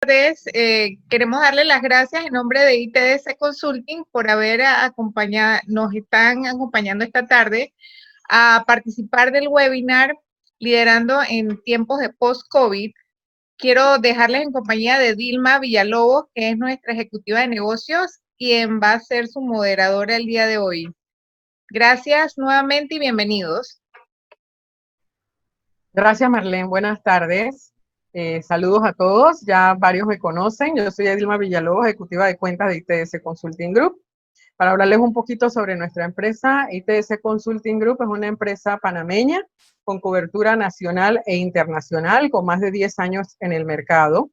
tardes. Queremos darle las gracias en nombre de ITDC Consulting por haber acompañado, nos están acompañando esta tarde a participar del webinar Liderando en tiempos de post-COVID. Quiero dejarles en compañía de Dilma Villalobos, que es nuestra ejecutiva de negocios, quien va a ser su moderadora el día de hoy. Gracias nuevamente y bienvenidos. Gracias, Marlene. Buenas tardes. Saludos a todos. Ya varios me conocen. Yo soy Dilma Villalobos, ejecutiva de cuentas de ITS Consulting Group. Para hablarles un poquito sobre nuestra empresa, ITS Consulting Group es una empresa panameña con cobertura nacional e internacional, con más de 10 años en el mercado.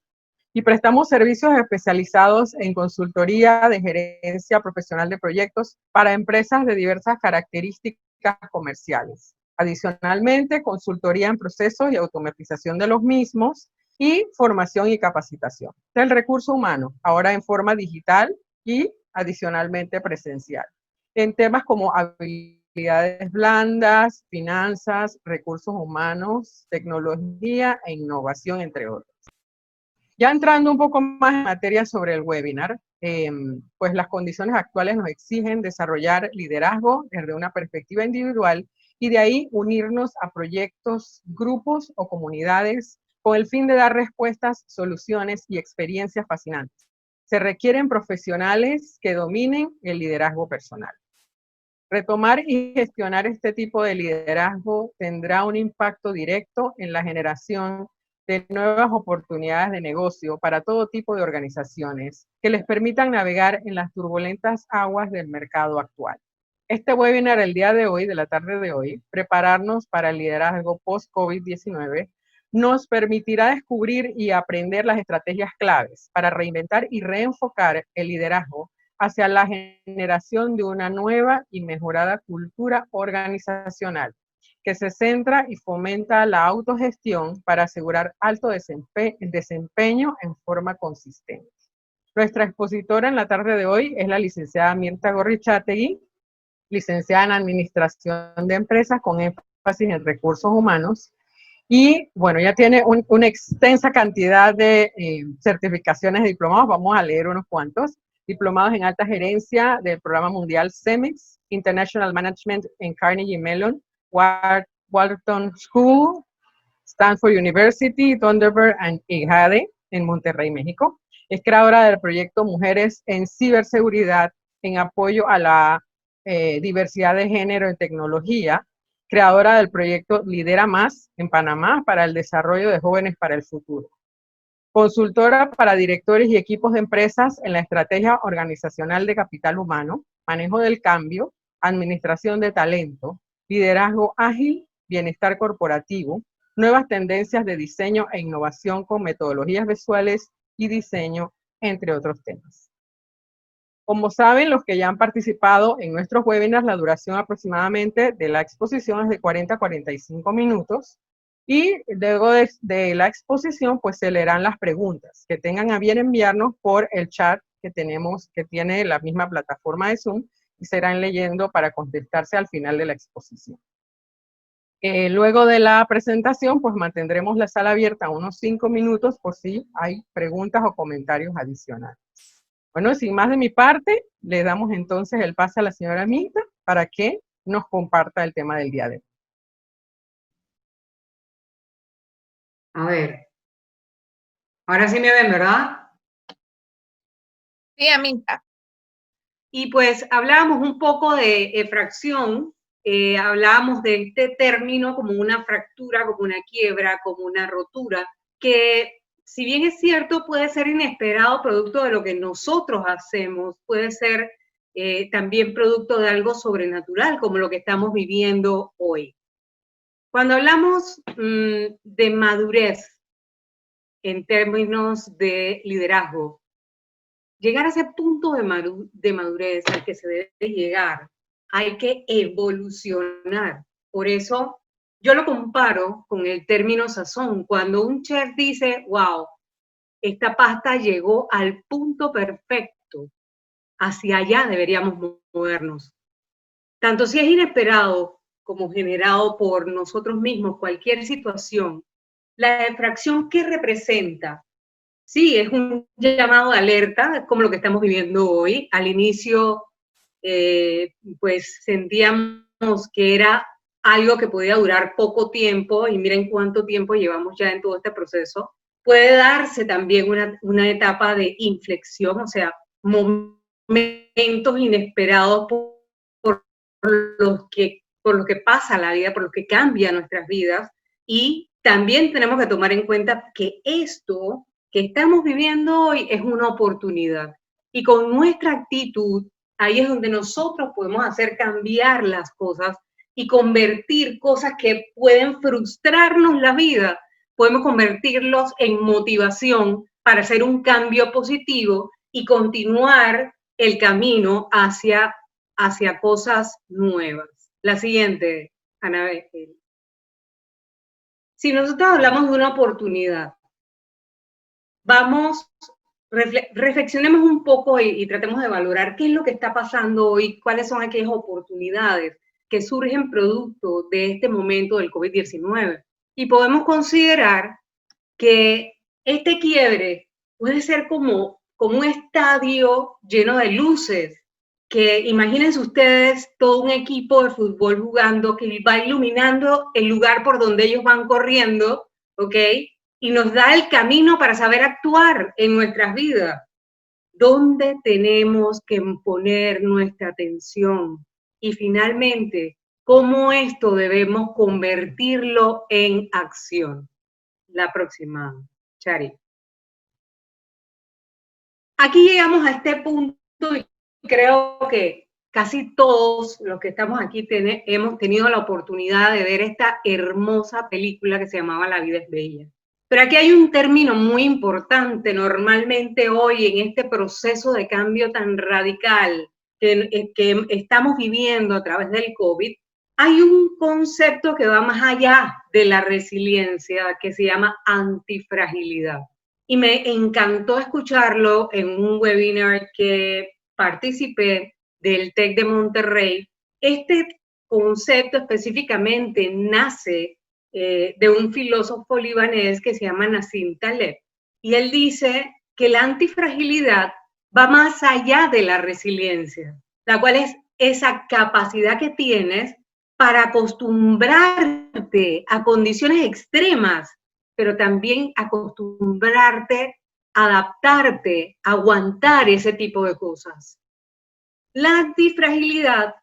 Y prestamos servicios especializados en consultoría de gerencia profesional de proyectos para empresas de diversas características comerciales. Adicionalmente, consultoría en procesos y automatización de los mismos y formación y capacitación del recurso humano, ahora en forma digital y adicionalmente presencial, en temas como habilidades blandas, finanzas, recursos humanos, tecnología e innovación, entre otros. Ya entrando un poco más en materia sobre el webinar, pues las condiciones actuales nos exigen desarrollar liderazgo desde una perspectiva individual y de ahí unirnos a proyectos, grupos o comunidades con el fin de dar respuestas, soluciones y experiencias fascinantes. Se requieren profesionales que dominen el liderazgo personal. Retomar y gestionar este tipo de liderazgo tendrá un impacto directo en la generación de nuevas oportunidades de negocio para todo tipo de organizaciones que les permitan navegar en las turbulentas aguas del mercado actual. Este webinar el día de hoy, de la tarde de hoy, prepararnos para el liderazgo post-COVID-19, nos permitirá descubrir y aprender las estrategias claves para reinventar y reenfocar el liderazgo hacia la generación de una nueva y mejorada cultura organizacional que se centra y fomenta la autogestión para asegurar alto desempeño en forma consistente. Nuestra expositora en la tarde de hoy es la licenciada Mirta Gorrichategui, licenciada en Administración de Empresas con énfasis en recursos humanos. Y bueno, ya tiene una extensa cantidad de certificaciones de diplomados. Vamos a leer unos cuantos. Diplomados en alta gerencia del programa mundial CEMEX, International Management en Carnegie Mellon, Wharton School, Stanford University, Thunderbird and IGADE en Monterrey, México. Es creadora del proyecto Mujeres en Ciberseguridad en apoyo a la diversidad de género en tecnología, creadora del proyecto Lidera Más en Panamá para el desarrollo de jóvenes para el futuro. Consultora para directores y equipos de empresas en la estrategia organizacional de capital humano, manejo del cambio, administración de talento, liderazgo ágil, bienestar corporativo, nuevas tendencias de diseño e innovación con metodologías visuales y diseño, entre otros temas. Como saben, los que ya han participado en nuestros webinars, la duración aproximadamente de la exposición es de 40 a 45 minutos. Y luego de la exposición, pues se leerán las preguntas que tengan a bien enviarnos por el chat que tenemos, que tiene la misma plataforma de Zoom, y serán leyendo para contestarse al final de la exposición. Luego de la presentación, pues mantendremos la sala abierta unos 5 minutos por si hay preguntas o comentarios adicionales. Bueno, sin más de mi parte, le damos entonces el pase a la señora Mirta para que nos comparta el tema del día de hoy. A ver, ahora sí me ven, ¿verdad? Sí, Aminta. Y pues hablábamos un poco de fracción, hablábamos de este término como una fractura, como una quiebra, como una rotura, que si bien es cierto puede ser inesperado producto de lo que nosotros hacemos, puede ser también producto de algo sobrenatural como lo que estamos viviendo hoy. Cuando hablamos de madurez en términos de liderazgo, llegar a ese punto de madurez al que se debe llegar, hay que evolucionar. Por eso yo lo comparo con el término sazón. Cuando un chef dice, wow, esta pasta llegó al punto perfecto, hacia allá deberíamos movernos. Tanto si es inesperado como generado por nosotros mismos, cualquier situación, la infracción, ¿qué representa? sí, es un llamado de alerta, como lo que estamos viviendo hoy. Al inicio, pues sentíamos que era algo que podía durar poco tiempo, y miren cuánto tiempo llevamos ya en todo este proceso. Puede darse también una etapa de inflexión, o sea, momentos inesperados por lo que pasa la vida, por lo que cambia nuestras vidas, y también tenemos que tomar en cuenta que esto que estamos viviendo hoy es una oportunidad. Y con nuestra actitud, ahí es donde nosotros podemos hacer cambiar las cosas y convertir cosas que pueden frustrarnos la vida, podemos convertirlos en motivación para hacer un cambio positivo y continuar el camino hacia cosas nuevas. La siguiente, Ana. Si nosotros hablamos de una oportunidad, reflexionemos un poco y tratemos de valorar qué es lo que está pasando hoy, cuáles son aquellas oportunidades que surgen producto de este momento del COVID-19. Y podemos considerar que este quiebre puede ser como un estadio lleno de luces, que imagínense ustedes todo un equipo de fútbol jugando que va iluminando el lugar por donde ellos van corriendo, ¿ok? Y nos da el camino para saber actuar en nuestras vidas. ¿Dónde tenemos que poner nuestra atención? Y finalmente, ¿cómo esto debemos convertirlo en acción? La próxima, Chari. Aquí llegamos a este punto y creo que casi todos los que estamos aquí hemos tenido la oportunidad de ver esta hermosa película que se llamaba La vida es bella. Pero aquí hay un término muy importante. Normalmente hoy, en este proceso de cambio tan radical que estamos viviendo a través del COVID, hay un concepto que va más allá de la resiliencia, que se llama antifragilidad. Y me encantó escucharlo en un webinar que participé del TEC de Monterrey. Este concepto específicamente nace de un filósofo libanés que se llama Nassim Taleb. Y él dice que la antifragilidad va más allá de la resiliencia, la cual es esa capacidad que tienes para acostumbrarte a condiciones extremas, pero también acostumbrarte, adaptarte, aguantar ese tipo de cosas. La antifragilidad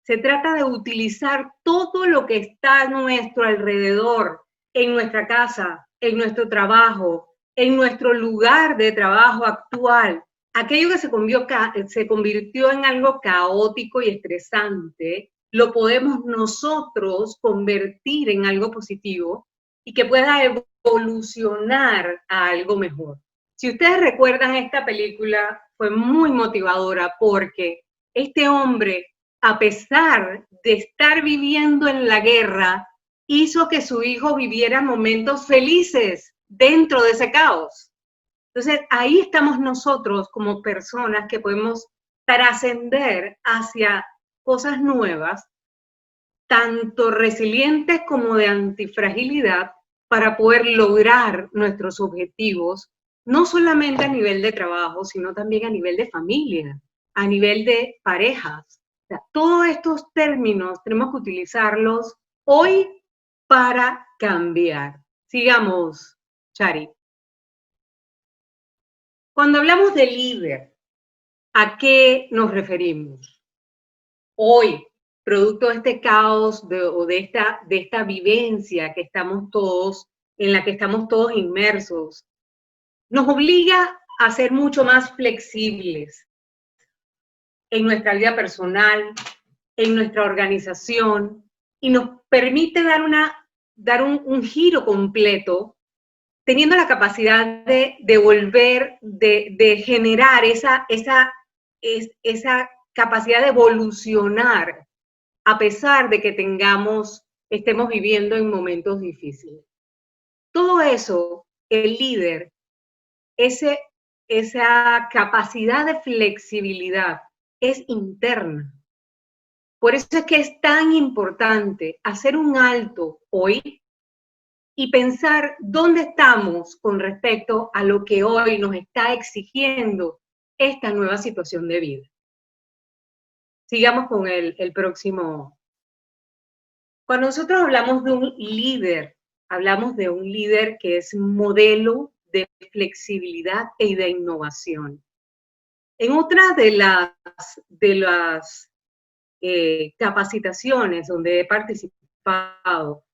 se trata de utilizar todo lo que está a nuestro alrededor, en nuestra casa, en nuestro trabajo, en nuestro lugar de trabajo actual. Aquello que se convirtió en algo caótico y estresante, lo podemos nosotros convertir en algo positivo y que pueda evolucionar a algo mejor. Si ustedes recuerdan, esta película fue muy motivadora porque este hombre, a pesar de estar viviendo en la guerra, hizo que su hijo viviera momentos felices dentro de ese caos. Entonces, ahí estamos nosotros como personas que podemos trascender hacia cosas nuevas, tanto resilientes como de antifragilidad, para poder lograr nuestros objetivos, no solamente a nivel de trabajo, sino también a nivel de familia, a nivel de parejas. O sea, todos estos términos tenemos que utilizarlos hoy para cambiar. Sigamos, Chari. Cuando hablamos de líder, ¿a qué nos referimos? Hoy, producto de este caos de esta vivencia que estamos todos, en la que estamos todos inmersos, nos obliga a ser mucho más flexibles en nuestra vida personal, en nuestra organización, y nos permite dar un giro completo, teniendo la capacidad de volver, de generar esa capacidad de evolucionar, a pesar de que estemos viviendo en momentos difíciles. Todo eso, el líder, esa capacidad de flexibilidad es interna. Por eso es que es tan importante hacer un alto hoy y pensar dónde estamos con respecto a lo que hoy nos está exigiendo esta nueva situación de vida. Sigamos con el próximo. Cuando nosotros hablamos de un líder, hablamos de un líder que es modelo de flexibilidad y de innovación. En otra de las capacitaciones donde he participado,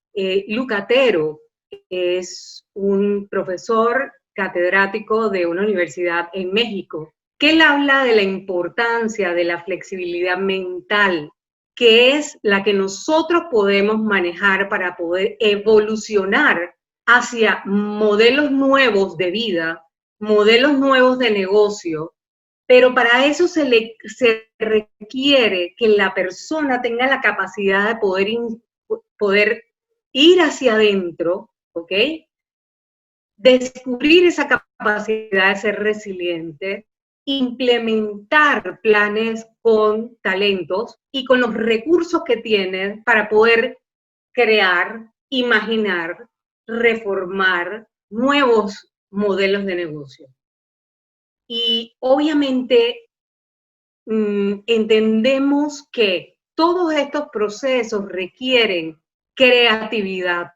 Luca Tero es un profesor catedrático de una universidad en México, que él habla de la importancia de la flexibilidad mental, que es la que nosotros podemos manejar para poder evolucionar hacia modelos nuevos de vida, modelos nuevos de negocio, pero para eso se requiere que la persona tenga la capacidad de poder ir hacia adentro, ¿ok? Descubrir esa capacidad de ser resiliente, implementar planes con talentos y con los recursos que tienen para poder crear, imaginar, reformar nuevos modelos de negocio. Y obviamente entendemos que todos estos procesos requieren creatividad,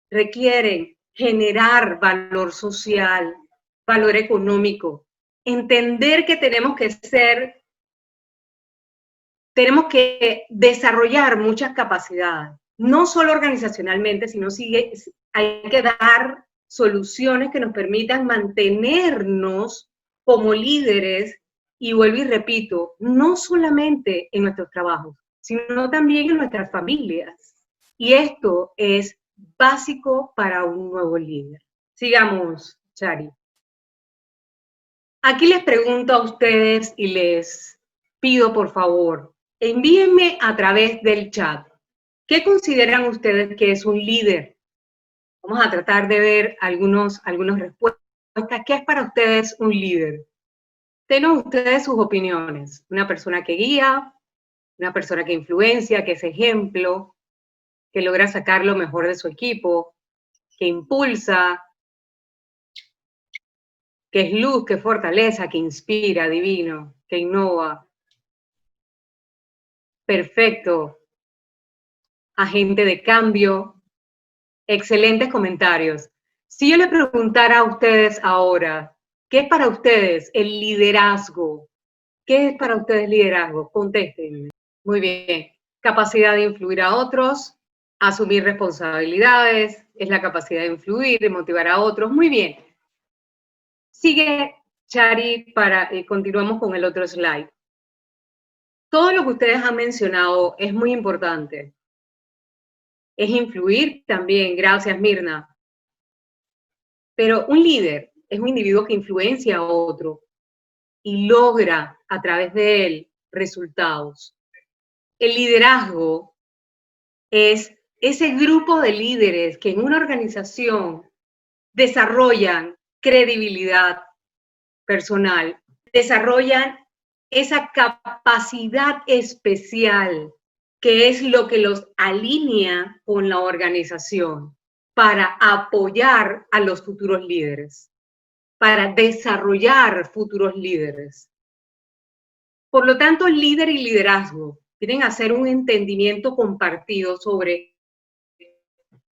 requieren generar valor social, valor económico, entender que tenemos que desarrollar muchas capacidades, no solo organizacionalmente, sino hay que dar soluciones que nos permitan mantenernos como líderes, y vuelvo y repito, no solamente en nuestros trabajos, sino también en nuestras familias. Y esto es básico para un nuevo líder. Sigamos, Chari. Aquí les pregunto a ustedes y les pido, por favor, envíenme a través del chat, ¿qué consideran ustedes que es un líder? Vamos a tratar de ver algunas respuestas. ¿Qué es para ustedes un líder? Tengan ustedes sus opiniones. Una persona que guía, una persona que influencia, que es ejemplo, que logra sacar lo mejor de su equipo, que impulsa, que es luz, que fortaleza, que inspira, divino, que innova. Perfecto. Agente de cambio. Excelentes comentarios. Si yo le preguntara a ustedes ahora, ¿qué es para ustedes el liderazgo? ¿Qué es para ustedes liderazgo? Contéstenme. Muy bien. Capacidad de influir a otros, asumir responsabilidades, es la capacidad de influir, de motivar a otros. Muy bien. Sigue, Chari, continuamos con el otro slide. Todo lo que ustedes han mencionado es muy importante. Es influir también, gracias Mirna. Pero un líder es un individuo que influencia a otro y logra a través de él resultados. El liderazgo es ese grupo de líderes que en una organización desarrollan credibilidad personal, desarrollan esa capacidad especial que es lo que los alinea con la organización para apoyar a los futuros líderes, para desarrollar futuros líderes. Por lo tanto, el líder y liderazgo tienen que hacer un entendimiento compartido sobre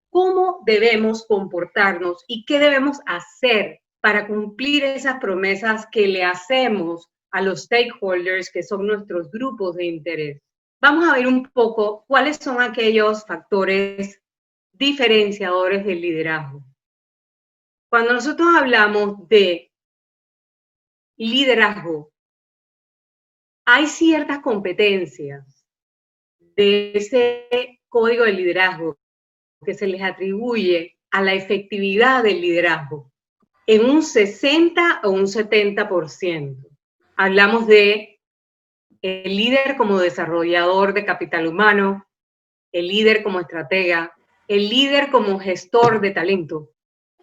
cómo debemos comportarnos y qué debemos hacer para cumplir esas promesas que le hacemos a los stakeholders, que son nuestros grupos de interés. Vamos a ver un poco cuáles son aquellos factores diferenciadores del liderazgo. Cuando nosotros hablamos de liderazgo, hay ciertas competencias de ese código de liderazgo que se les atribuye a la efectividad del liderazgo en un 60 o un 70%. Hablamos de el líder como desarrollador de capital humano, el líder como estratega, el líder como gestor de talento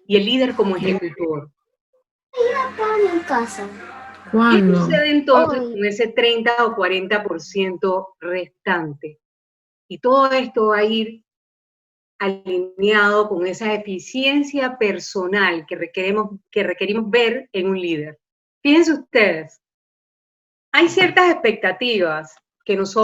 y el líder como ejecutor. ¿Qué sucede entonces con ese 30 o 40% restante? Y todo esto va a ir alineado con esa eficiencia personal que requerimos ver en un líder. Fíjense ustedes, hay ciertas expectativas que los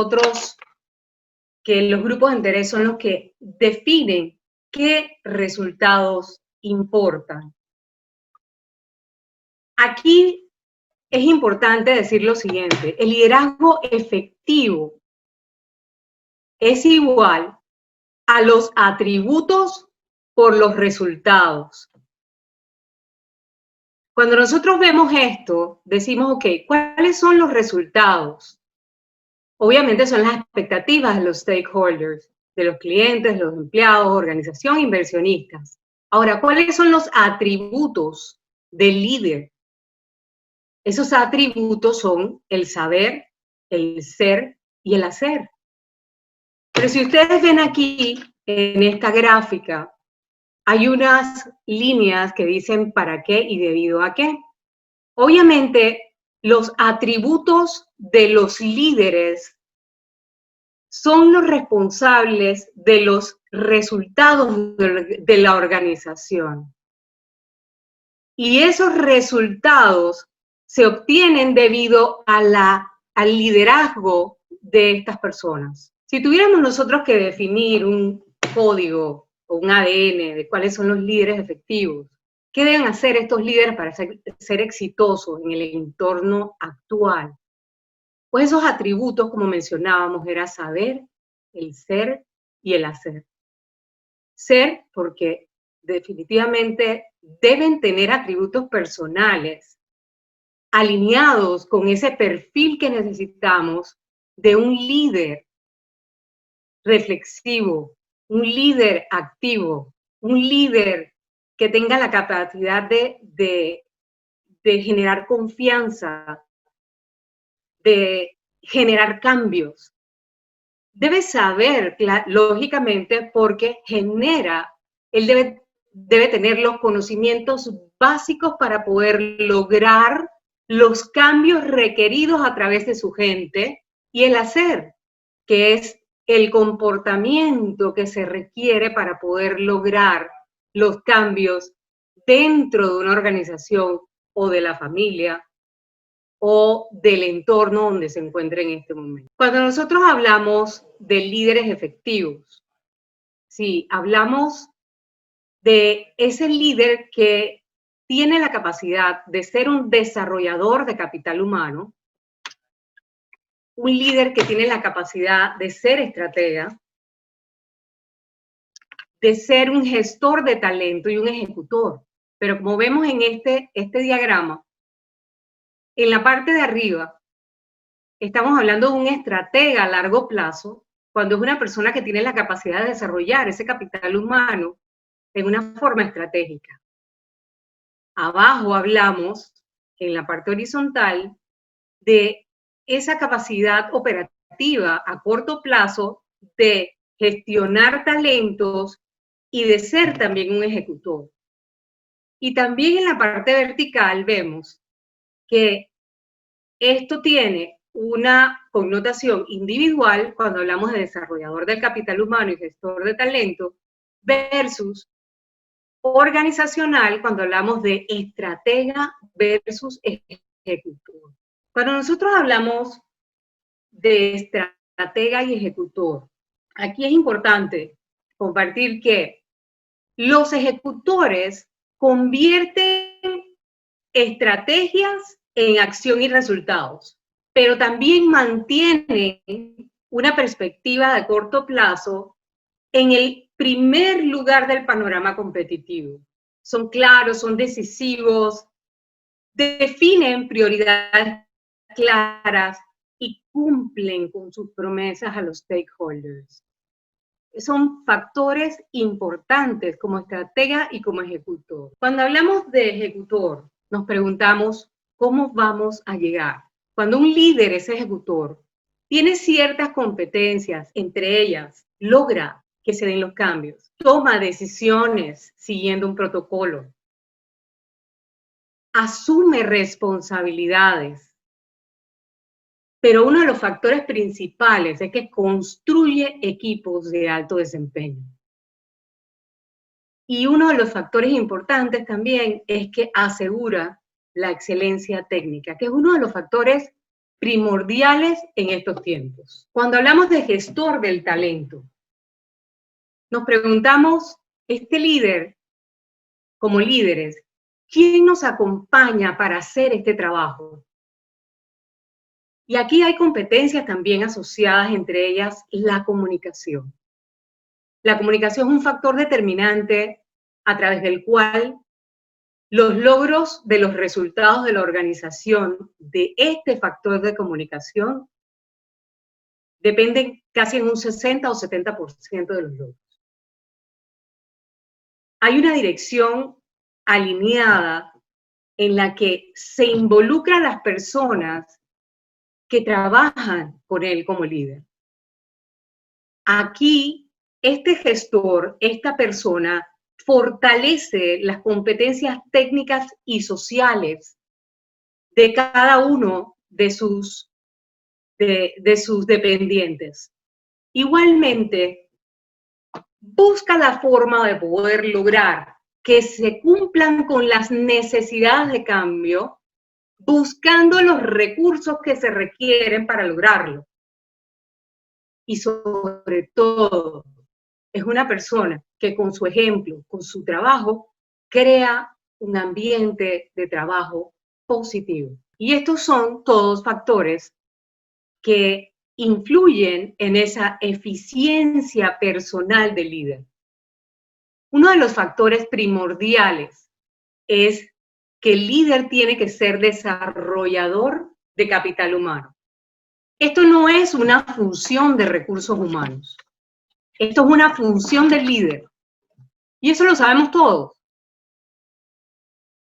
grupos de interés son los que definen qué resultados importan. Aquí es importante decir lo siguiente: el liderazgo efectivo es igual a los atributos por los resultados. Cuando nosotros vemos esto, decimos, ok, ¿cuáles son los resultados? Obviamente son las expectativas de los stakeholders, de los clientes, de los empleados, organización, inversionistas. Ahora, ¿cuáles son los atributos del líder? Esos atributos son el saber, el ser y el hacer. Pero si ustedes ven aquí, en esta gráfica, hay unas líneas que dicen para qué y debido a qué. Obviamente, los atributos de los líderes son los responsables de los resultados de la organización. Y esos resultados se obtienen debido a al liderazgo de estas personas. Si tuviéramos nosotros que definir un código o un ADN de cuáles son los líderes efectivos, ¿qué deben hacer estos líderes para ser exitosos en el entorno actual? Pues esos atributos, como mencionábamos, era saber, el ser y el hacer. Ser, porque definitivamente deben tener atributos personales alineados con ese perfil que necesitamos de un líder reflexivo, un líder activo, un líder que tenga la capacidad de generar confianza, de generar cambios. Debe saber, lógicamente, porque él debe tener los conocimientos básicos para poder lograr los cambios requeridos a través de su gente, y el hacer, que es el comportamiento que se requiere para poder lograr los cambios dentro de una organización o de la familia o del entorno donde se encuentra en este momento. Cuando nosotros hablamos de líderes efectivos, sí, hablamos de ese líder que tiene la capacidad de ser un desarrollador de capital humano, un líder que tiene la capacidad de ser estratega, de ser un gestor de talento y un ejecutor. Pero como vemos en este diagrama, en la parte de arriba, estamos hablando de un estratega a largo plazo, cuando es una persona que tiene la capacidad de desarrollar ese capital humano en una forma estratégica. Abajo hablamos, en la parte horizontal, de esa capacidad operativa a corto plazo de gestionar talentos y de ser también un ejecutor. Y también en la parte vertical vemos que esto tiene una connotación individual cuando hablamos de desarrollador del capital humano y gestor de talento versus organizacional cuando hablamos de estratega versus ejecutor. Cuando nosotros hablamos de estratega y ejecutor, aquí es importante compartir que los ejecutores convierten estrategias en acción y resultados, pero también mantienen una perspectiva de corto plazo en el primer lugar del panorama competitivo. Son claros, son decisivos, definen prioridades claras y cumplen con sus promesas a los stakeholders. Son factores importantes como estratega y como ejecutor. Cuando hablamos de ejecutor, nos preguntamos cómo vamos a llegar. Cuando un líder es ejecutor, tiene ciertas competencias, entre ellas logra que se den los cambios, toma decisiones siguiendo un protocolo, asume responsabilidades, pero uno de los factores principales es que construye equipos de alto desempeño. Y uno de los factores importantes también es que asegura la excelencia técnica, que es uno de los factores primordiales en estos tiempos. Cuando hablamos de gestor del talento, nos preguntamos, este líder, como líderes, ¿quién nos acompaña para hacer este trabajo? Y aquí hay competencias también asociadas, entre ellas la comunicación. La comunicación es un factor determinante a través del cual los logros de los resultados de la organización de este factor de comunicación dependen casi en un 60 o 70% de los logros. Hay una dirección alineada en la que se involucran las personas que trabajan con él como líder. Aquí, este gestor, esta persona, fortalece las competencias técnicas y sociales de cada uno de sus dependientes. Igualmente, busca la forma de poder lograr que se cumplan con las necesidades de cambio, buscando los recursos que se requieren para lograrlo. Y sobre todo, es una persona que con su ejemplo, con su trabajo, crea un ambiente de trabajo positivo. Y estos son todos factores que influyen en esa eficiencia personal del líder. Uno de los factores primordiales es que el líder tiene que ser desarrollador de capital humano. Esto no es una función de recursos humanos. Esto es una función del líder. Y eso lo sabemos todos.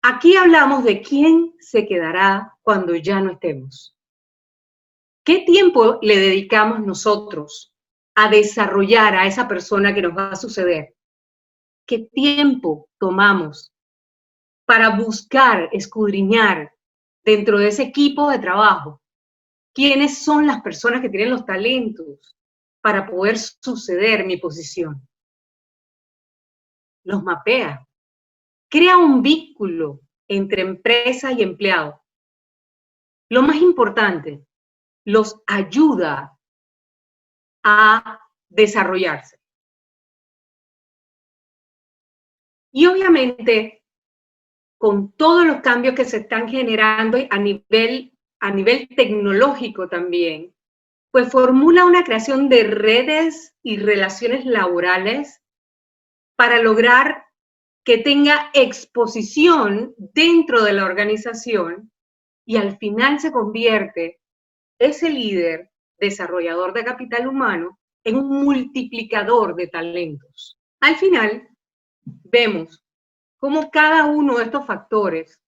Aquí hablamos de quién se quedará cuando ya no estemos. ¿Qué tiempo le dedicamos nosotros a desarrollar a esa persona que nos va a suceder? ¿Qué tiempo tomamos para buscar, escudriñar dentro de ese equipo de trabajo quiénes son las personas que tienen los talentos para poder suceder mi posición? Los mapea, crea un vínculo entre empresa y empleado. Lo más importante, los ayuda a desarrollarse. Y obviamente, con todos los cambios que se están generando a nivel tecnológico también, pues formula una creación de redes y relaciones laborales para lograr que tenga exposición dentro de la organización y al final se convierte ese líder desarrollador de capital humano en un multiplicador de talentos. Al final, vemos cómo cada uno de estos factores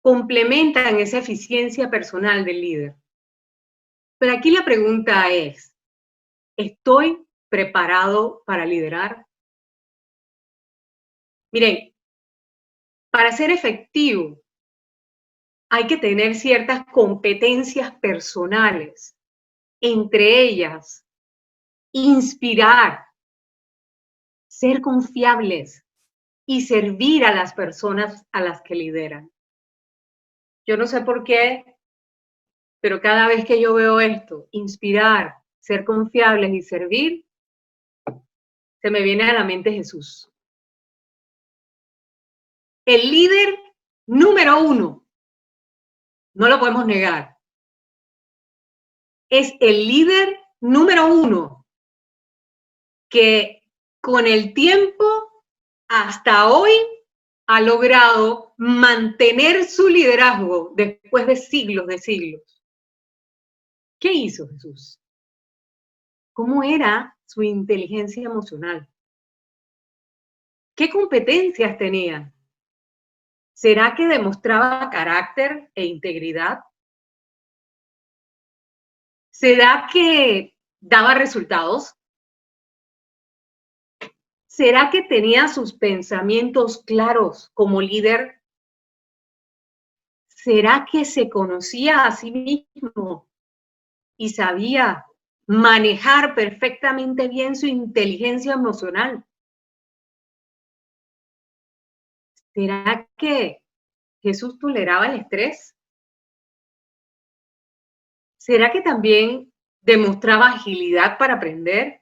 complementan esa eficiencia personal del líder. Pero aquí la pregunta es, ¿estoy preparado para liderar? Miren, para ser efectivo hay que tener ciertas competencias personales, entre ellas, inspirar, ser confiables y servir a las personas a las que lideran. Yo no sé por qué, pero cada vez que yo veo esto, inspirar, ser confiables y servir, se me viene a la mente Jesús. El líder número 1, no lo podemos negar, es el líder número 1 que con el tiempo hasta hoy ha logrado mantener su liderazgo después de siglos de siglos. ¿Qué hizo Jesús? ¿Cómo era su inteligencia emocional? ¿Qué competencias tenía? ¿Será que demostraba carácter e integridad? ¿Será que daba resultados? ¿Será que tenía sus pensamientos claros como líder? ¿Será que se conocía a sí mismo y sabía manejar perfectamente bien su inteligencia emocional? ¿será que Jesús toleraba el estrés? ¿Será que también demostraba agilidad para aprender?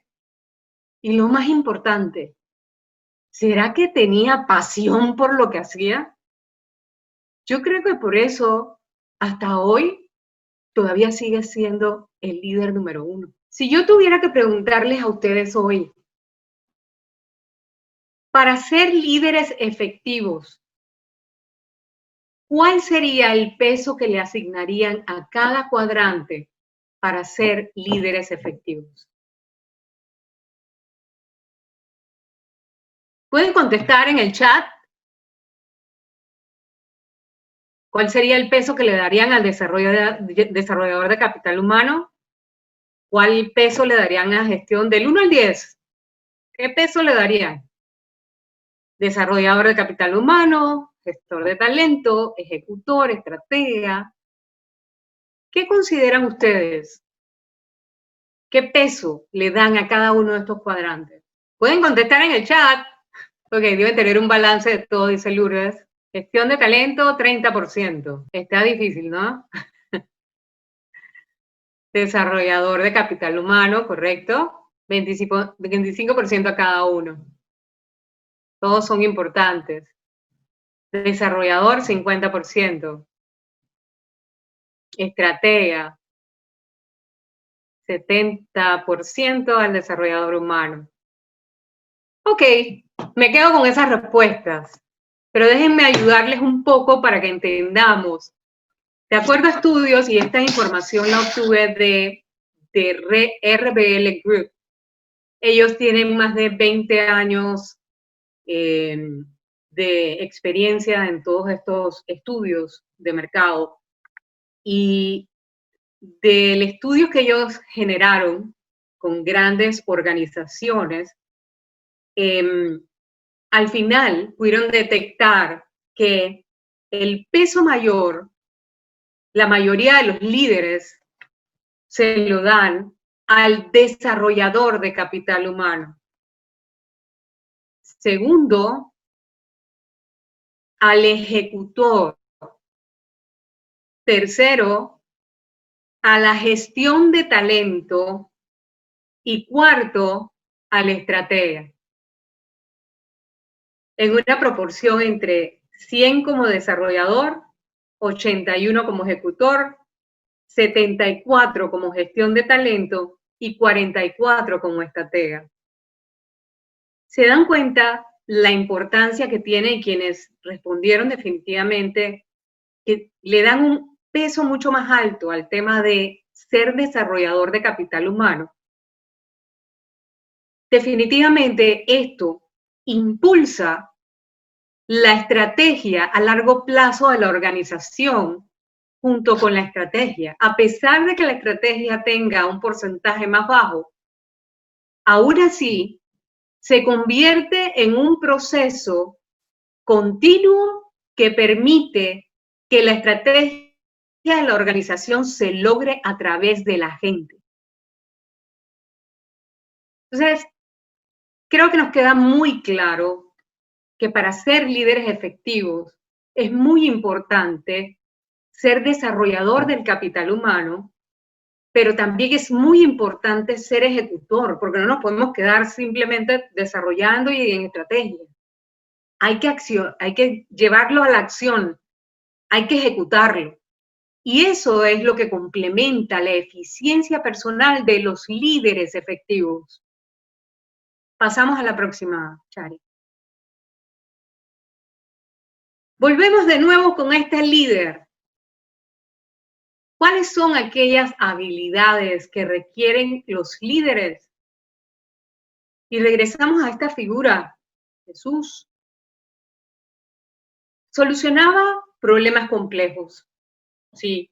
Y lo más importante, ¿será que tenía pasión por lo que hacía? Yo creo que por eso, hasta hoy, todavía sigue siendo el líder número 1. Si yo tuviera que preguntarles a ustedes hoy, para ser líderes efectivos, ¿cuál sería el peso que le asignarían a cada cuadrante para ser líderes efectivos? ¿Pueden contestar en el chat? ¿Cuál sería el peso que le darían al desarrollador de capital humano? ¿Cuál peso le darían a gestión del 1 al 10? ¿Qué peso le darían? Desarrollador de capital humano, gestor de talento, ejecutor, estratega. ¿Qué consideran ustedes? ¿Qué peso le dan a cada uno de estos cuadrantes? Pueden contestar en el chat, porque deben tener un balance de todo, dice Lourdes. Gestión de talento, 30%. Está difícil, ¿no? Desarrollador de capital humano, correcto. 25% a cada uno. Todos son importantes. Desarrollador, 50%. Estratega, 70% al desarrollador humano. Ok, me quedo con esas respuestas, pero déjenme ayudarles un poco para que entendamos. De acuerdo a estudios, y esta información la obtuve de RBL Group, ellos tienen más de 20 años de experiencia en todos estos estudios de mercado. Y del estudio que ellos generaron con grandes organizaciones, al final pudieron detectar que el peso mayor, la mayoría de los líderes se lo dan al desarrollador de capital humano. Segundo, al ejecutor. Tercero, a la gestión de talento. Y cuarto, al estratega. En una proporción entre 100 como desarrollador, 81 como ejecutor, 74 como gestión de talento y 44 como estratega. ¿Se dan cuenta la importancia que tiene quienes respondieron definitivamente, que le dan un peso mucho más alto al tema de ser desarrollador de capital humano? Definitivamente esto impulsa la estrategia a largo plazo de la organización junto con la estrategia. A pesar de que la estrategia tenga un porcentaje más bajo, aún así se convierte en un proceso continuo que permite que la estrategia de la organización se logre a través de la gente. Entonces, creo que nos queda muy claro que para ser líderes efectivos es muy importante ser desarrollador del capital humano, pero también es muy importante ser ejecutor, porque no nos podemos quedar simplemente desarrollando y en estrategia. Hay que llevarlo a la acción, hay que ejecutarlo. Y eso es lo que complementa la eficiencia personal de los líderes efectivos. Pasamos a la próxima, Chari. Volvemos de nuevo con este líder. ¿Cuáles son aquellas habilidades que requieren los líderes? Y regresamos a esta figura, Jesús. Solucionaba problemas complejos, sí.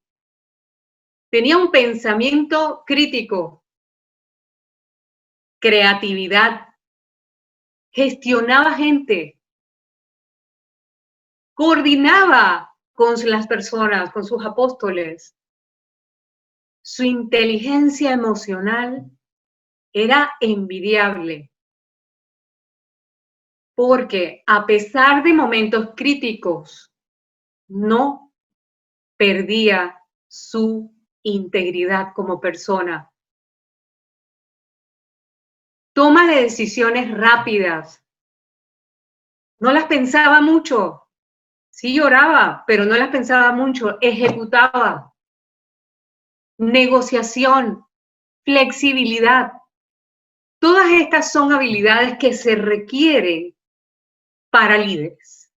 Tenía un pensamiento crítico, creatividad, gestionaba gente, coordinaba con las personas, con sus apóstoles. Su inteligencia emocional era envidiable. porque a pesar de momentos críticos, no perdía su integridad como persona. Toma de decisiones rápidas. No las pensaba mucho. Sí lloraba, pero no las pensaba mucho. Ejecutaba. Negociación, flexibilidad. Todas estas son habilidades que se requieren para líderes.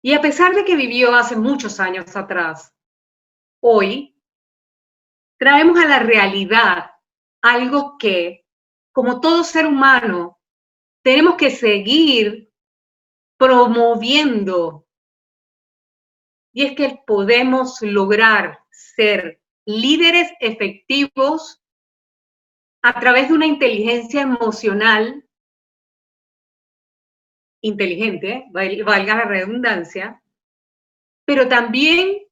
Y a pesar de que vivió hace muchos años atrás, hoy traemos a la realidad algo que, como todo ser humano, tenemos que seguir promoviendo. Y es que podemos lograr ser líderes efectivos a través de una inteligencia emocional inteligente, valga la redundancia, pero también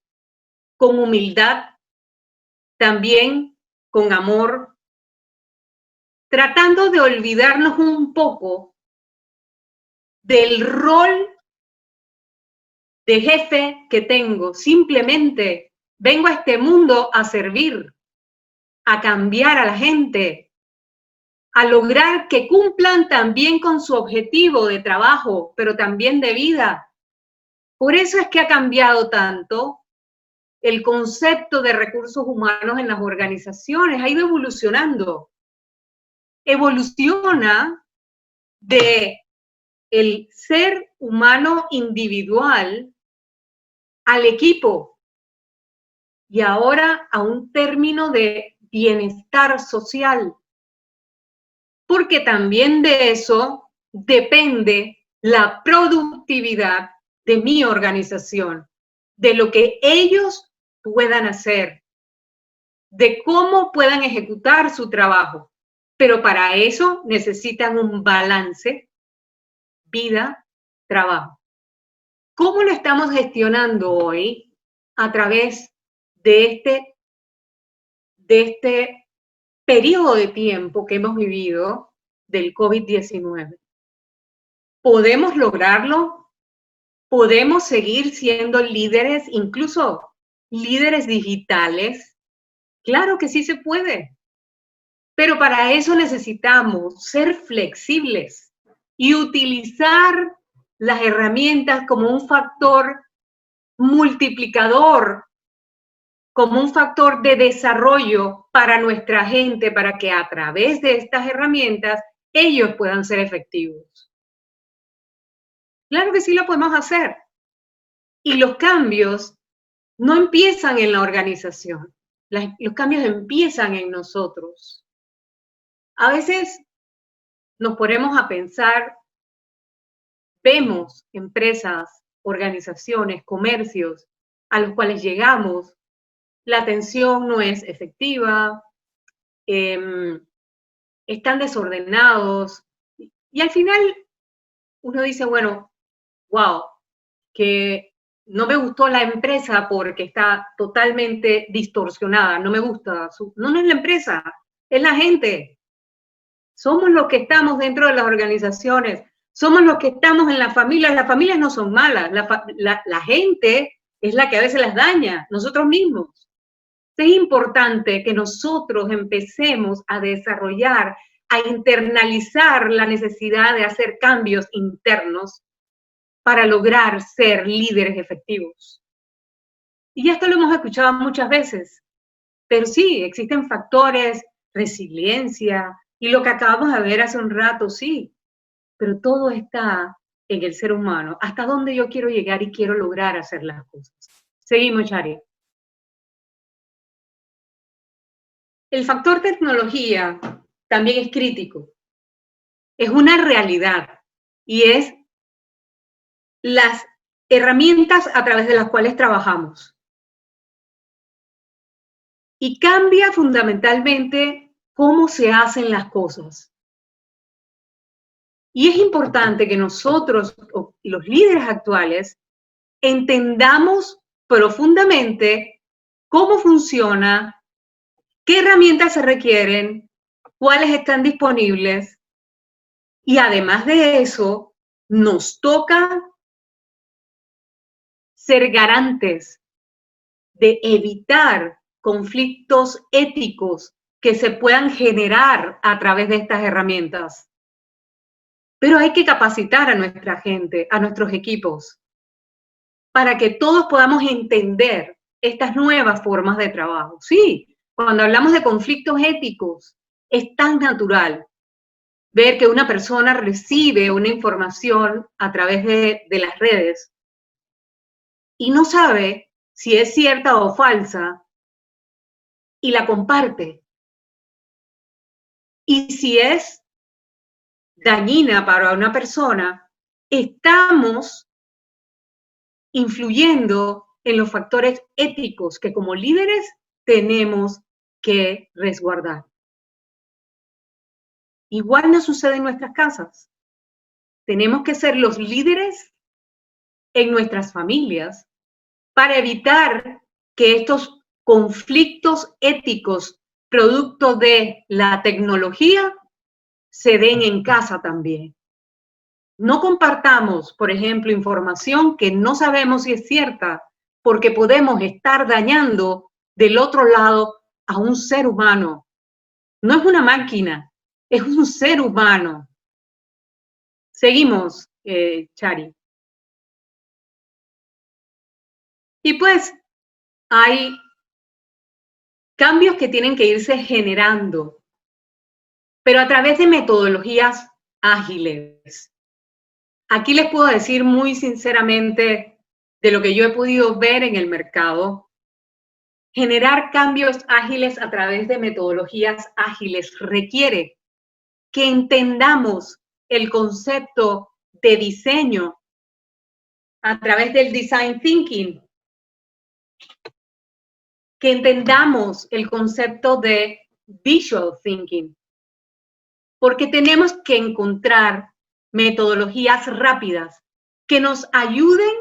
con humildad, también con amor, tratando de olvidarnos un poco del rol de jefe que tengo. Simplemente vengo a este mundo a servir, a cambiar a la gente, a lograr que cumplan también con su objetivo de trabajo, pero también de vida. Por eso es que ha cambiado tanto el concepto de recursos humanos en las organizaciones, ha ido evolucionando. Evoluciona de el ser humano individual al equipo y ahora a un término de bienestar social. Porque también de eso depende la productividad de mi organización, de lo que ellos puedan hacer, de cómo puedan ejecutar su trabajo. Pero para eso necesitan un balance vida-trabajo. ¿Cómo lo estamos gestionando hoy a través de este periodo de tiempo que hemos vivido del COVID-19? ¿Podemos lograrlo? ¿Podemos seguir siendo líderes, incluso líderes digitales? Claro que sí se puede. Pero para eso necesitamos ser flexibles y utilizar las herramientas como un factor multiplicador, como un factor de desarrollo para nuestra gente, para que a través de estas herramientas ellos puedan ser efectivos. Claro que sí lo podemos hacer. Y los cambios no empiezan en la organización, los cambios empiezan en nosotros. A veces nos ponemos a pensar, vemos empresas, organizaciones, comercios a los cuales llegamos, la atención no es efectiva, están desordenados y al final uno dice, bueno, wow, que no me gustó la empresa porque está totalmente distorsionada, no me gusta, no es la empresa, es la gente. Somos los que estamos dentro de las organizaciones, somos los que estamos en las familias no son malas, la gente es la que a veces las daña, nosotros mismos. Es importante que nosotros empecemos a desarrollar, a internalizar la necesidad de hacer cambios internos para lograr ser líderes efectivos. Y esto lo hemos escuchado muchas veces, pero sí, existen factores, resiliencia, y lo que acabamos de ver hace un rato, sí, pero todo está en el ser humano, hasta dónde yo quiero llegar y quiero lograr hacer las cosas. Seguimos, Shari. El factor tecnología también es crítico, es una realidad y es las herramientas a través de las cuales trabajamos. Y cambia fundamentalmente cómo se hacen las cosas. Y es importante que nosotros, los líderes actuales, entendamos profundamente cómo funciona, qué herramientas se requieren, cuáles están disponibles Y además de eso, nos toca ser garantes de evitar conflictos éticos que se puedan generar a través de estas herramientas. Pero hay que capacitar a nuestra gente, a nuestros equipos, para que todos podamos entender estas nuevas formas de trabajo. Sí, cuando hablamos de conflictos éticos, es tan natural ver que una persona recibe una información a través de las redes y no sabe si es cierta o falsa y la comparte. Y si es dañina para una persona, estamos influyendo en los factores éticos que como líderes tenemos que resguardar. Igual nos sucede en nuestras casas. Tenemos que ser los líderes en nuestras familias para evitar que estos conflictos éticos producto de la tecnología se den en casa también. No compartamos, por ejemplo, información que no sabemos si es cierta, porque podemos estar dañando del otro lado a un ser humano. No es una máquina, es un ser humano. Seguimos, Chari. Y pues hay cambios que tienen que irse generando, pero a través de metodologías ágiles. Aquí les puedo decir muy sinceramente de lo que yo he podido ver en el mercado. Generar cambios ágiles a través de metodologías ágiles requiere que entendamos el concepto de diseño a través del design thinking, que entendamos el concepto de visual thinking, porque tenemos que encontrar metodologías rápidas que nos ayuden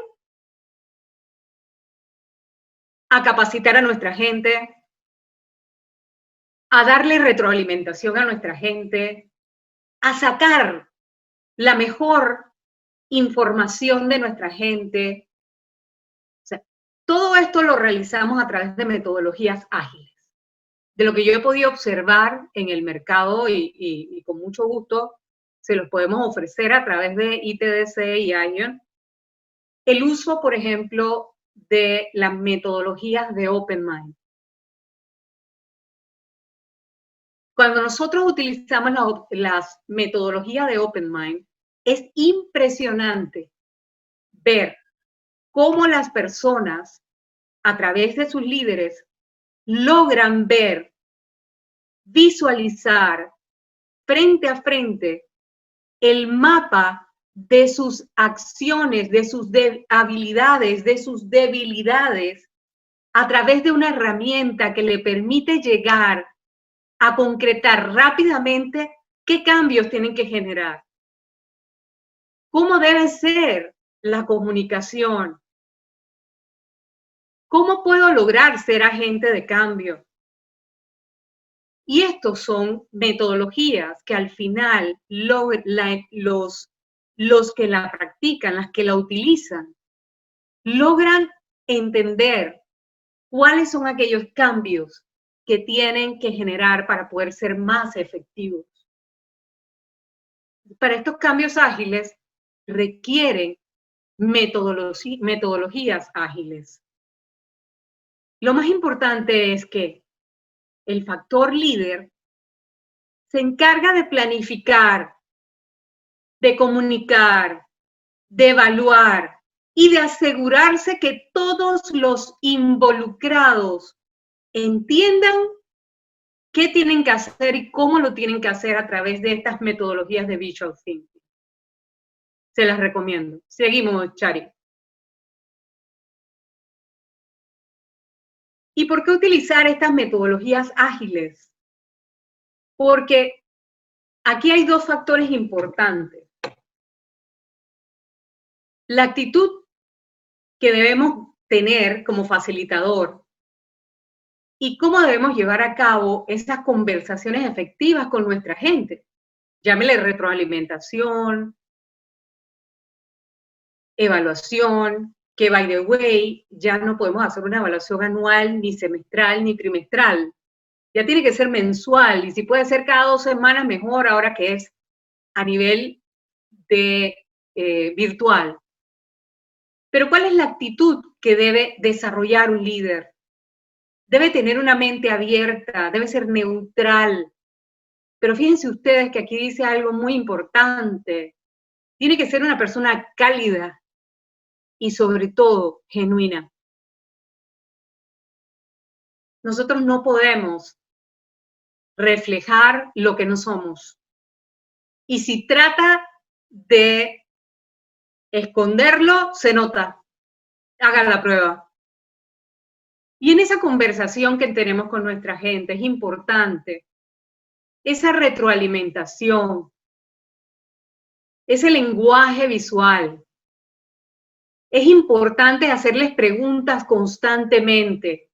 a capacitar a nuestra gente, a darle retroalimentación a nuestra gente, a sacar la mejor información de nuestra gente. O sea, todo esto lo realizamos a través de metodologías ágiles. De lo que yo he podido observar en el mercado y con mucho gusto se los podemos ofrecer a través de ITDC y ION. El uso, por ejemplo, de las metodologías de Open Mind. Cuando nosotros utilizamos las metodologías de Open Mind, es impresionante ver cómo las personas, a través de sus líderes, logran ver, visualizar frente a frente el mapa de sus acciones, de sus habilidades, de sus debilidades, a través de una herramienta que le permite llegar a concretar rápidamente qué cambios tienen que generar, cómo debe ser la comunicación, cómo puedo lograr ser agente de cambio. Y estos son metodologías que al final los que la practican, las que la utilizan, logran entender cuáles son aquellos cambios que tienen que generar para poder ser más efectivos. Para estos cambios ágiles requieren metodologías ágiles. Lo más importante es que el factor líder se encarga de planificar, de comunicar, de evaluar y de asegurarse que todos los involucrados entiendan qué tienen que hacer y cómo lo tienen que hacer a través de estas metodologías de Visual Thinking. Se las recomiendo. Seguimos, Chari. ¿Y por qué utilizar estas metodologías ágiles? Porque aquí hay dos factores importantes. La actitud que debemos tener como facilitador y cómo debemos llevar a cabo esas conversaciones efectivas con nuestra gente. llámele retroalimentación, evaluación, que by the way, ya no podemos hacer una evaluación anual, ni semestral, ni trimestral. Ya tiene que ser mensual, y si puede ser cada 2 semanas, mejor, ahora que es a nivel de virtual. Pero ¿cuál es la actitud que debe desarrollar un líder? Debe tener una mente abierta, debe ser neutral. Pero fíjense ustedes que aquí dice algo muy importante. Tiene que ser una persona cálida y sobre todo genuina. Nosotros no podemos reflejar lo que no somos. Y si trata de esconderlo, se nota. Haga la prueba. Y en esa conversación que tenemos con nuestra gente es importante esa retroalimentación, ese lenguaje visual. Es importante hacerles preguntas constantemente,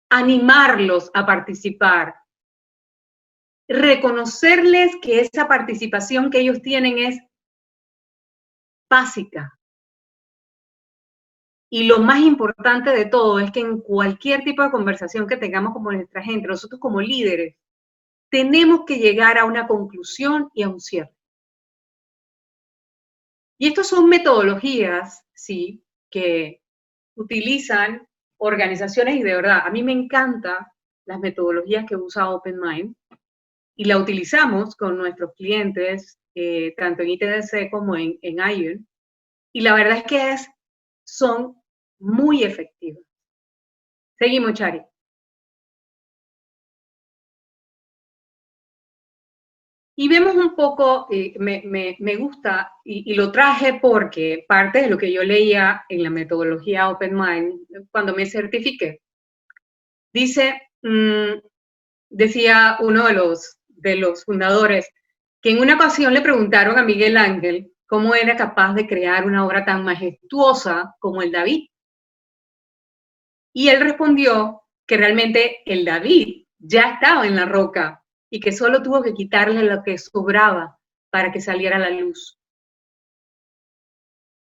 animarlos a participar, reconocerles que esa participación que ellos tienen es básica. Y lo más importante de todo es que en cualquier tipo de conversación que tengamos con nuestra gente, nosotros como líderes, tenemos que llegar a una conclusión y a un cierre. Y estas son metodologías, sí, que utilizan organizaciones y de verdad, a mí me encantan las metodologías que usa OpenMind y la utilizamos con nuestros clientes, tanto en ITDC como en ION, y la verdad es que son muy efectivas. Seguimos, Chari. Y vemos un poco, me gusta, y lo traje porque parte de lo que yo leía en la metodología OpenMind cuando me certifiqué, dice, decía uno de los fundadores, que en una ocasión le preguntaron a Miguel Ángel cómo era capaz de crear una obra tan majestuosa como el David. Y él respondió que realmente el David ya estaba en la roca y que solo tuvo que quitarle lo que sobraba para que saliera a la luz.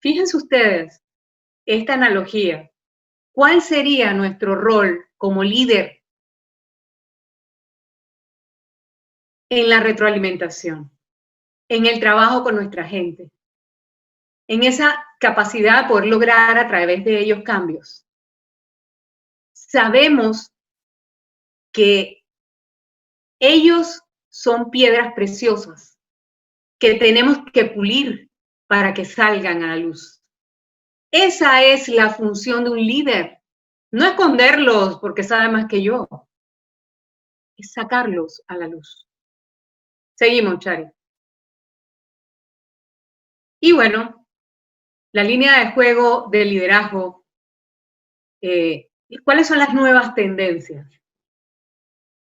Fíjense ustedes esta analogía. ¿Cuál sería nuestro rol como líder en la retroalimentación, en el trabajo con nuestra gente, en esa capacidad de poder lograr a través de ellos cambios? Sabemos que ellos son piedras preciosas que tenemos que pulir para que salgan a la luz. Esa es la función de un líder. No esconderlos porque sabe más que yo. Es sacarlos a la luz. Seguimos, Chari. Y bueno, la línea de juego del liderazgo. ¿Cuáles son las nuevas tendencias?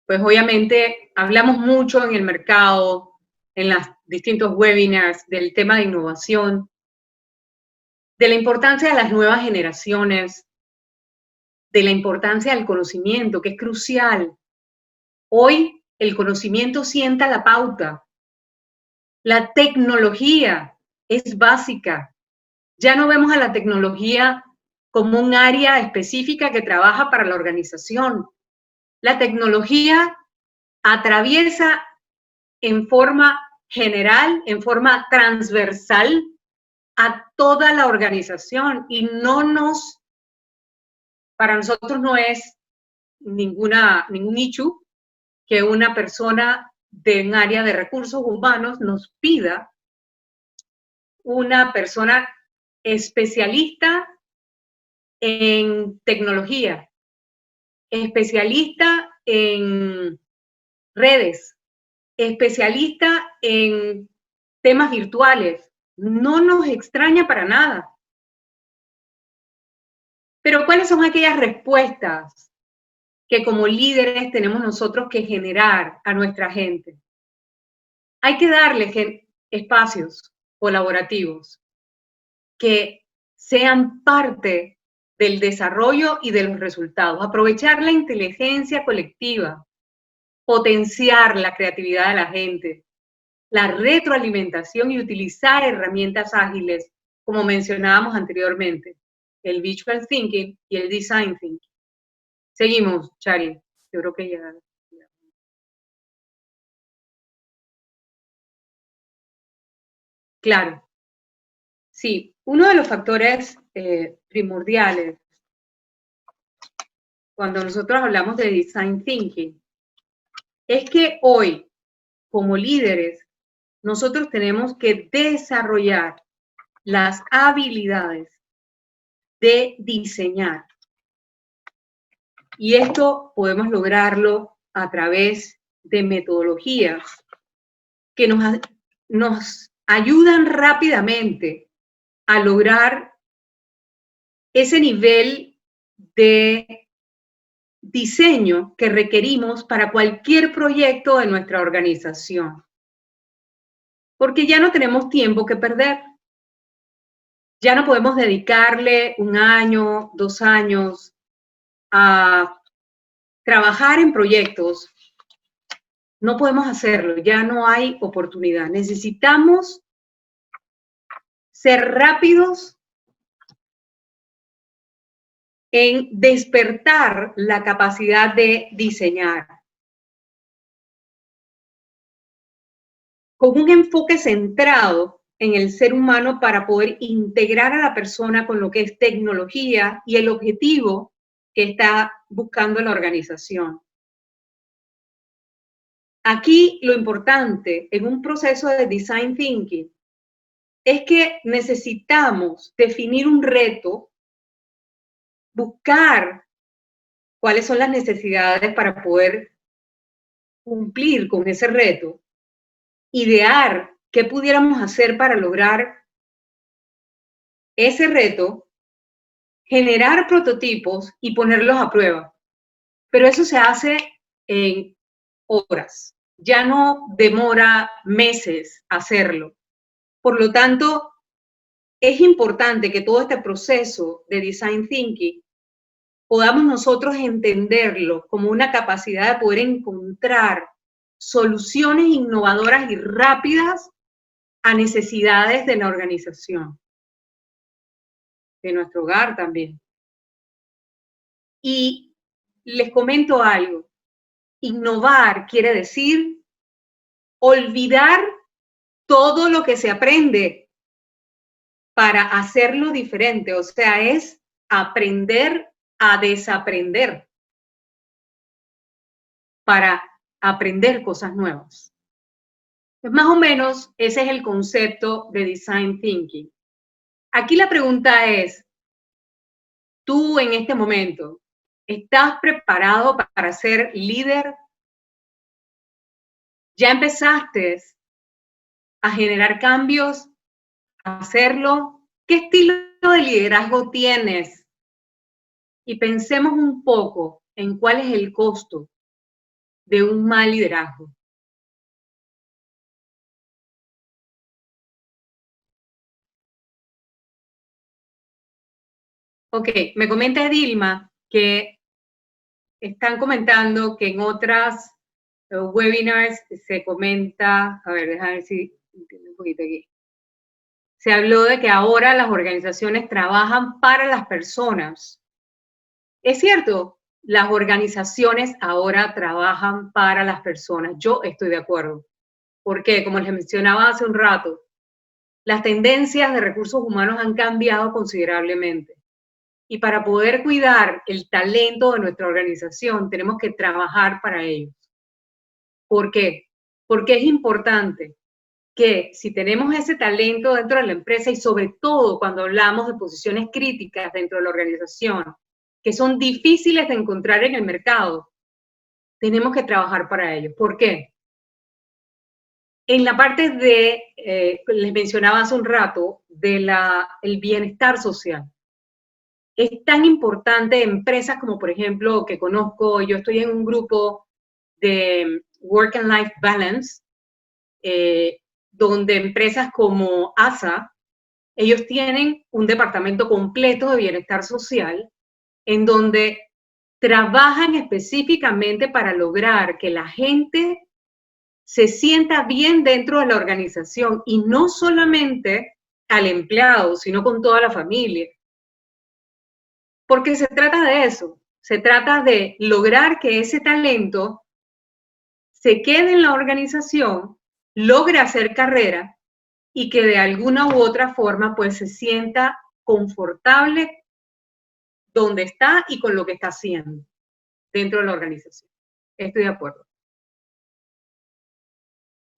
Pues obviamente hablamos mucho en el mercado, en los distintos webinars del tema de innovación, de la importancia de las nuevas generaciones, de la importancia del conocimiento, que es crucial. Hoy el conocimiento sienta la pauta. La tecnología es básica. Ya no vemos a la tecnología como un área específica que trabaja para la organización. La tecnología atraviesa en forma general, en forma transversal a toda la organización y para nosotros no es ningún nicho que una persona de un área de recursos humanos nos pida una persona especialista en tecnología, especialista en redes, especialista en temas virtuales. No nos extraña para nada. Pero ¿cuáles son aquellas respuestas que como líderes tenemos nosotros que generar a nuestra gente? Hay que darles espacios colaborativos que sean parte del desarrollo y de los resultados. Aprovechar la inteligencia colectiva, potenciar la creatividad de la gente, la retroalimentación y utilizar herramientas ágiles, como mencionábamos anteriormente, el Visual Thinking y el Design Thinking. Seguimos, Chari. Yo creo que ya. Claro. Sí, uno de los factores primordiales cuando nosotros hablamos de Design Thinking es que hoy, como líderes, nosotros tenemos que desarrollar las habilidades de diseñar. Y esto podemos lograrlo a través de metodologías que nos ayudan rápidamente a lograr ese nivel de diseño que requerimos para cualquier proyecto de nuestra organización. Porque ya no tenemos tiempo que perder. Ya no podemos dedicarle 1 año, 2 años a trabajar en proyectos. No podemos hacerlo, ya no hay oportunidad. Necesitamos ser rápidos en despertar la capacidad de diseñar. Con un enfoque centrado en el ser humano para poder integrar a la persona con lo que es tecnología y el objetivo que está buscando la organización. Aquí lo importante en un proceso de design thinking es que necesitamos definir un reto, buscar cuáles son las necesidades para poder cumplir con ese reto, idear qué pudiéramos hacer para lograr ese reto, generar prototipos y ponerlos a prueba. Pero eso se hace en horas, ya no demora meses hacerlo. Por lo tanto, es importante que todo este proceso de design thinking podamos nosotros entenderlo como una capacidad de poder encontrar soluciones innovadoras y rápidas a necesidades de la organización, de nuestro hogar también. Y les comento algo, innovar quiere decir olvidar todo lo que se aprende para hacerlo diferente, o sea, es aprender a desaprender para aprender cosas nuevas. Pues más o menos ese es el concepto de design thinking. Aquí la pregunta es, tú en este momento, ¿estás preparado para ser líder? ¿Ya empezaste a generar cambios? ¿A hacerlo? ¿Qué estilo de liderazgo tienes? Y pensemos un poco en cuál es el costo de un mal liderazgo. Ok, me comenta Dilma que están comentando que en otras webinars se comenta, a ver, déjame ver si entiendo un poquito aquí. Se habló de que ahora las organizaciones trabajan para las personas. Es cierto, las organizaciones ahora trabajan para las personas. Yo estoy de acuerdo. Porque, como les mencionaba hace un rato, las tendencias de recursos humanos han cambiado considerablemente. Y para poder cuidar el talento de nuestra organización, tenemos que trabajar para ellos. ¿Por qué? Porque es importante que si tenemos ese talento dentro de la empresa y sobre todo cuando hablamos de posiciones críticas dentro de la organización, que son difíciles de encontrar en el mercado, tenemos que trabajar para ellos. ¿Por qué? En la parte de, les mencionaba hace un rato, del bienestar social. Es tan importante empresas como, por ejemplo, que conozco, yo estoy en un grupo de Work and Life Balance, donde empresas como ASA, ellos tienen un departamento completo de bienestar social, en donde trabajan específicamente para lograr que la gente se sienta bien dentro de la organización y no solamente al empleado, sino con toda la familia. Porque se trata de eso, se trata de lograr que ese talento se quede en la organización, logre hacer carrera y que de alguna u otra forma pues se sienta confortable donde está y con lo que está haciendo dentro de la organización. Estoy de acuerdo.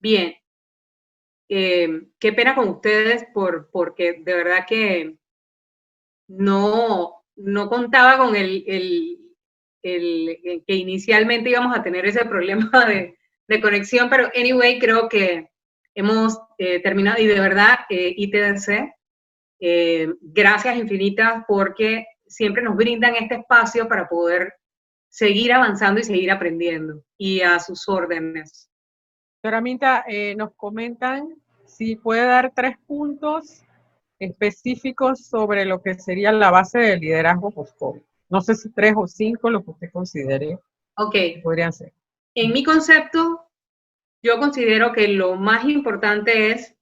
Bien. Qué pena con ustedes porque de verdad que no contaba con que inicialmente íbamos a tener ese problema de conexión, pero anyway, creo que hemos terminado y de verdad, ITDC, gracias infinitas porque siempre nos brindan este espacio para poder seguir avanzando y seguir aprendiendo y a sus órdenes. Señora Minta, nos comentan si puede dar 3 puntos específicos sobre lo que sería la base del liderazgo post-COVID. No sé si 3 o 5, lo que usted considere que podrían ser. En mi concepto, yo considero que lo más importante es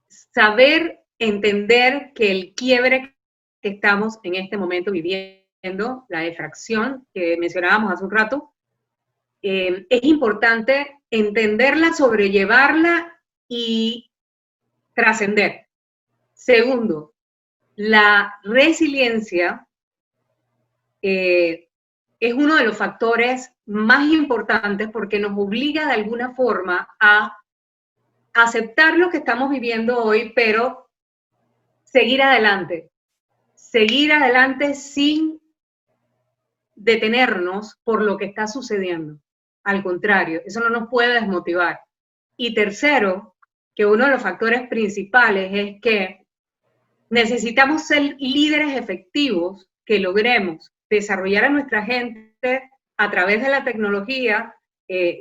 saber entender que el quiebre que estamos en este momento viviendo, la defracción que mencionábamos hace un rato, es importante entenderla, sobrellevarla y trascender. Segundo, la resiliencia es uno de los factores más importantes porque nos obliga de alguna forma a aceptar lo que estamos viviendo hoy, pero seguir adelante sin detenernos por lo que está sucediendo. Al contrario, eso no nos puede desmotivar. Y tercero, que uno de los factores principales es que necesitamos ser líderes efectivos que logremos desarrollar a nuestra gente a través de la tecnología,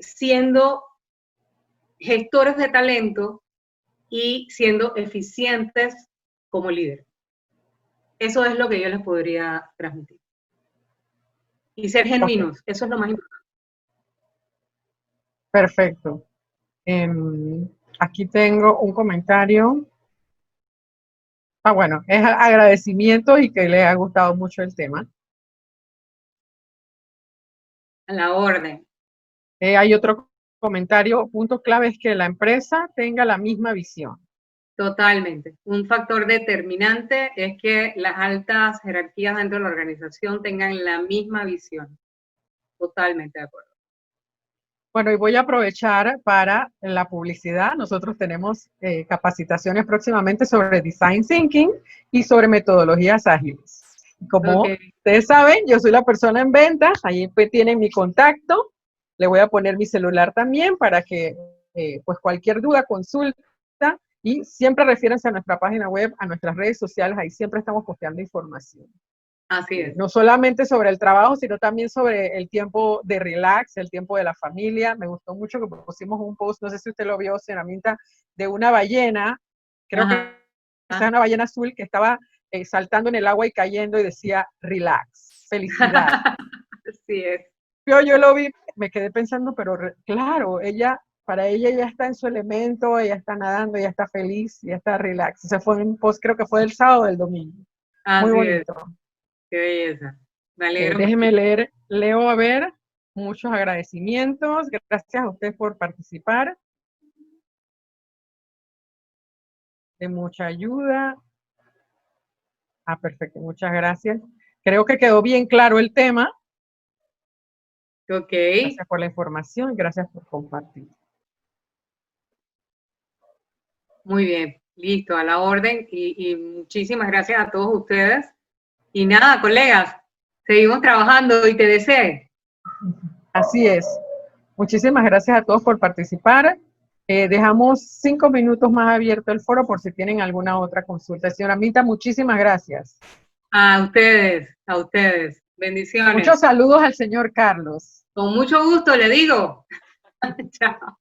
siendo gestores de talento y siendo eficientes como líderes. Eso es lo que yo les podría transmitir. Y ser genuinos, eso es lo más importante. Perfecto. Aquí tengo un comentario. Bueno, es agradecimiento y que le ha gustado mucho el tema. A la orden. Hay otro comentario, punto clave es que la empresa tenga la misma visión. Totalmente. Un factor determinante es que las altas jerarquías dentro de la organización tengan la misma visión. Totalmente de acuerdo. Bueno, y voy a aprovechar para la publicidad. Nosotros tenemos capacitaciones próximamente sobre Design Thinking y sobre metodologías ágiles. Como ustedes saben, yo soy la persona en ventas, ahí pues tienen mi contacto. Le voy a poner mi celular también para que pues cualquier duda, consulta, y siempre refiérense a nuestra página web, a nuestras redes sociales, ahí siempre estamos posteando información. Así es. No solamente sobre el trabajo, sino también sobre el tiempo de relax, el tiempo de la familia. Me gustó mucho que pusimos un post, no sé si usted lo vio, señora Minta, de una ballena, creo que es una ballena azul que estaba saltando en el agua y cayendo y decía relax, felicidad. Así es. Yo lo vi, me quedé pensando, pero claro, para ella ya está en su elemento, ella está nadando, ella está feliz, ella está relax. Ese fue un post, creo que fue el sábado o el domingo. Muy bonito. Qué belleza. Me alegro. Déjeme leo a ver, muchos agradecimientos. Gracias a usted por participar. De mucha ayuda. Perfecto, muchas gracias. Creo que quedó bien claro el tema. Gracias por la información y gracias por compartir. Muy bien, listo, a la orden y muchísimas gracias a todos ustedes. Y nada, colegas, seguimos trabajando y te deseo. Así es. Muchísimas gracias a todos por participar. Dejamos 5 minutos más abierto el foro por si tienen alguna otra consulta. Señora Minta, muchísimas gracias. A ustedes. Bendiciones. Muchos saludos al señor Carlos. Con mucho gusto, le digo. Chao.